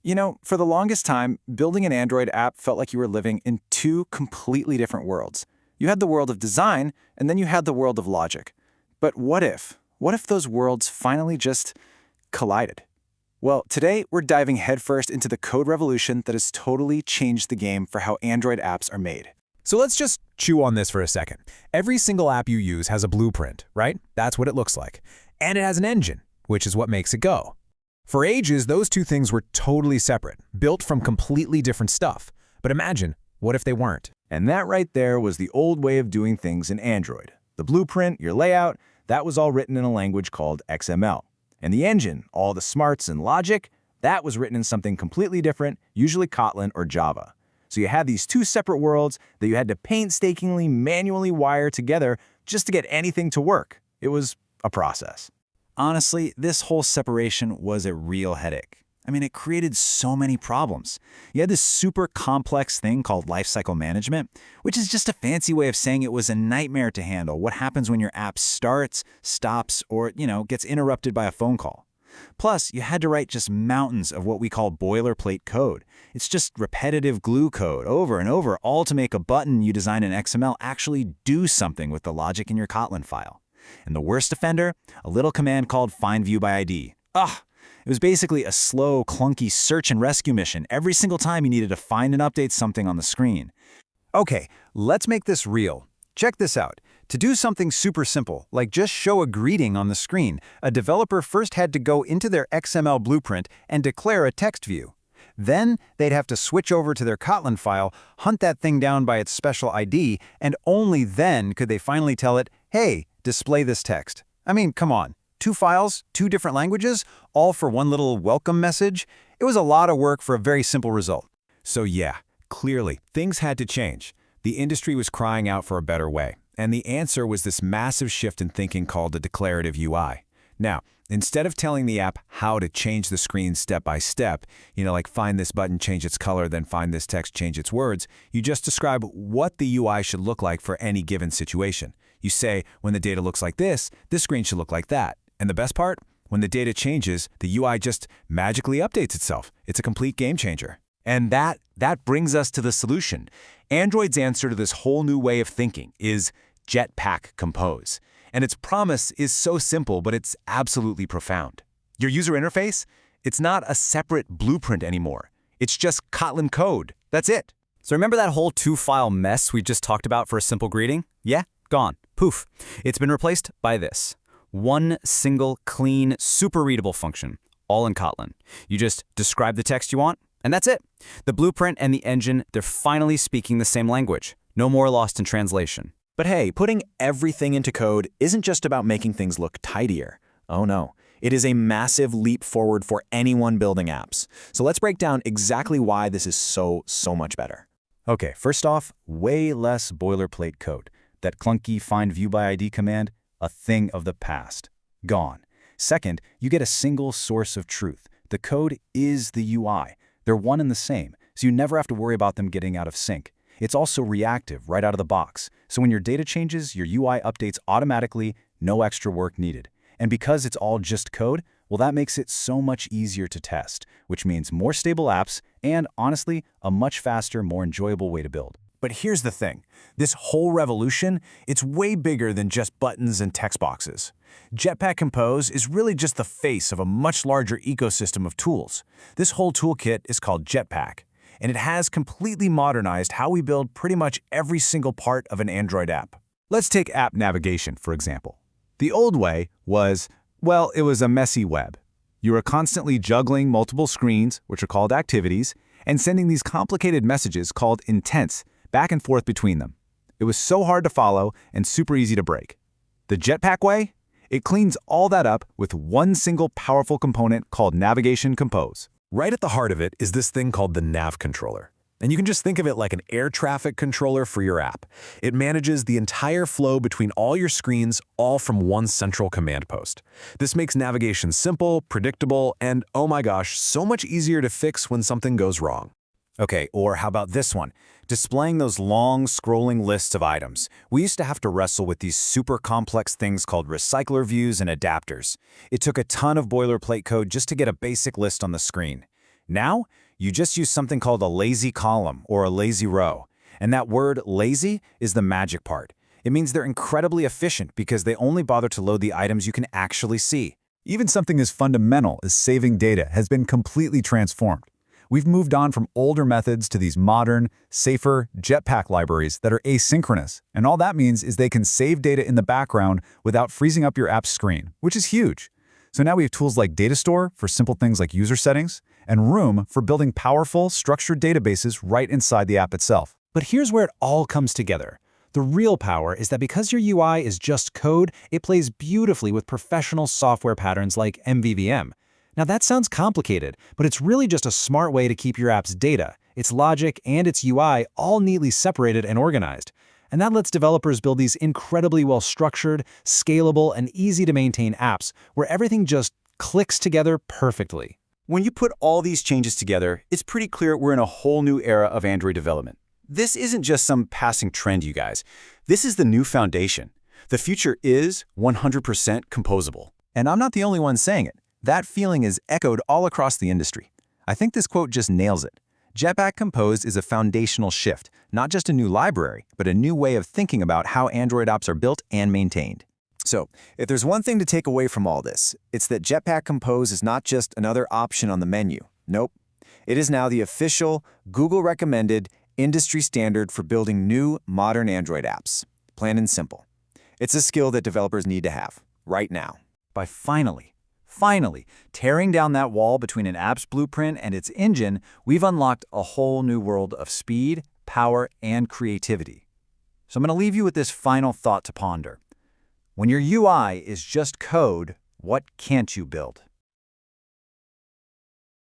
For the longest time, building an Android app felt like you were living in two completely different worlds. You had the world of design, and then you had the world of logic. But what if? What if those worlds finally just collided? Well, today we're diving headfirst into the code revolution that has totally changed the game for how Android apps are made. So let's just chew on this for a second. Every single app you use has a blueprint, right? That's what it looks like. And it has an engine, which is what makes it go. For ages, those two things were totally separate, built from completely different stuff. But imagine, what if they weren't? And that right there was the old way of doing things in Android. The blueprint, your layout, that was all written in a language called XML. And the engine, all the smarts and logic, that was written in something completely different, usually Kotlin or Java. So you had these two separate worlds that you had to painstakingly manually wire together just to get anything to work. It was a process. Honestly, this whole separation was a real headache. It created so many problems. You had this super complex thing called lifecycle management, which is just a fancy way of saying it was a nightmare to handle what happens when your app starts, stops, or, gets interrupted by a phone call. Plus, you had to write just mountains of what we call boilerplate code. It's just repetitive glue code over and over, all to make a button you design in XML actually do something with the logic in your Kotlin file. And the worst offender? A little command called findViewById. It was basically a slow, clunky search and rescue mission every single time you needed to find and update something on the screen. Okay, let's make this real. Check this out. To do something super simple, like just show a greeting on the screen, a developer first had to go into their XML blueprint and declare a text view. Then they'd have to switch over to their Kotlin file, hunt that thing down by its special ID, and only then could they finally tell it, hey, display this text. Come on. 2 files, 2 different languages, all for one little welcome message? It was a lot of work for a very simple result. So yeah, clearly, things had to change. The industry was crying out for a better way. And the answer was this massive shift in thinking called a declarative UI. Now, instead of telling the app how to change the screen step by step, like find this button, change its color, then find this text, change its words, you just describe what the UI should look like for any given situation. You say, when the data looks like this screen should look like that. And the best part? When the data changes, the UI just magically updates itself. It's a complete game changer. And that brings us to the solution. Android's answer to this whole new way of thinking is Jetpack Compose. And its promise is so simple, but it's absolutely profound. Your user interface? It's not a separate blueprint anymore. It's just Kotlin code. That's it. So remember that whole 2-file mess we just talked about for a simple greeting? Yeah? Gone. Poof. It's been replaced by this. One single, clean, super readable function, all in Kotlin. You just describe the text you want, and that's it. The blueprint and the engine, they're finally speaking the same language. No more lost in translation. But hey, putting everything into code isn't just about making things look tidier. Oh no, it is a massive leap forward for anyone building apps. So let's break down exactly why this is so much better. Okay, first off, way less boilerplate code. That clunky findViewById command, a thing of the past. Gone. Second, you get a single source of truth. The code is the UI. They're one and the same, so you never have to worry about them getting out of sync. It's also reactive right out of the box, so when your data changes, your UI updates automatically, no extra work needed. And because it's all just code, well, that makes it so much easier to test, which means more stable apps and, honestly, a much faster, more enjoyable way to build. But here's the thing. This whole revolution, it's way bigger than just buttons and text boxes. Jetpack Compose is really just the face of a much larger ecosystem of tools. This whole toolkit is called Jetpack, and it has completely modernized how we build pretty much every single part of an Android app. Let's take app navigation, for example. The old way was, well, it was a messy web. You were constantly juggling multiple screens, which are called activities, and sending these complicated messages called intents back and forth between them. It was so hard to follow and super easy to break. The Jetpack way? It cleans all that up with one single powerful component called Navigation Compose. Right at the heart of it is this thing called the nav controller. And you can just think of it like an air traffic controller for your app. It manages the entire flow between all your screens, all from one central command post. This makes navigation simple, predictable, and oh my gosh, so much easier to fix when something goes wrong. Okay, or how about this one? Displaying those long, scrolling lists of items. We used to have to wrestle with these super complex things called recycler views and adapters. It took a ton of boilerplate code just to get a basic list on the screen. Now, you just use something called a lazy column or a lazy row. And that word lazy is the magic part. It means they're incredibly efficient because they only bother to load the items you can actually see. Even something as fundamental as saving data has been completely transformed. We've moved on from older methods to these modern, safer Jetpack libraries that are asynchronous. And all that means is they can save data in the background without freezing up your app's screen, which is huge. So now we have tools like Data Store for simple things like user settings, and Room for building powerful, structured databases right inside the app itself. But here's where it all comes together. The real power is that because your UI is just code, it plays beautifully with professional software patterns like MVVM. Now that sounds complicated, but it's really just a smart way to keep your app's data, its logic, and its UI all neatly separated and organized. And that lets developers build these incredibly well-structured, scalable, and easy-to-maintain apps where everything just clicks together perfectly. When you put all these changes together, it's pretty clear we're in a whole new era of Android development. This isn't just some passing trend, you guys. This is the new foundation. The future is 100% composable. And I'm not the only one saying it. That feeling is echoed all across the industry. I think this quote just nails it. Jetpack Composed is a foundational shift, not just a new library, but a new way of thinking about how Android apps are built and maintained. So, if there's one thing to take away from all this, it's that Jetpack Compose is not just another option on the menu. Nope. It is now the official, Google-recommended, industry standard for building new, modern Android apps. Plain and simple. It's a skill that developers need to have, right now. By finally tearing down that wall between an app's blueprint and its engine, we've unlocked a whole new world of speed, power, and creativity. So I'm going to leave you with this final thought to ponder. When your UI is just code, what can't you build?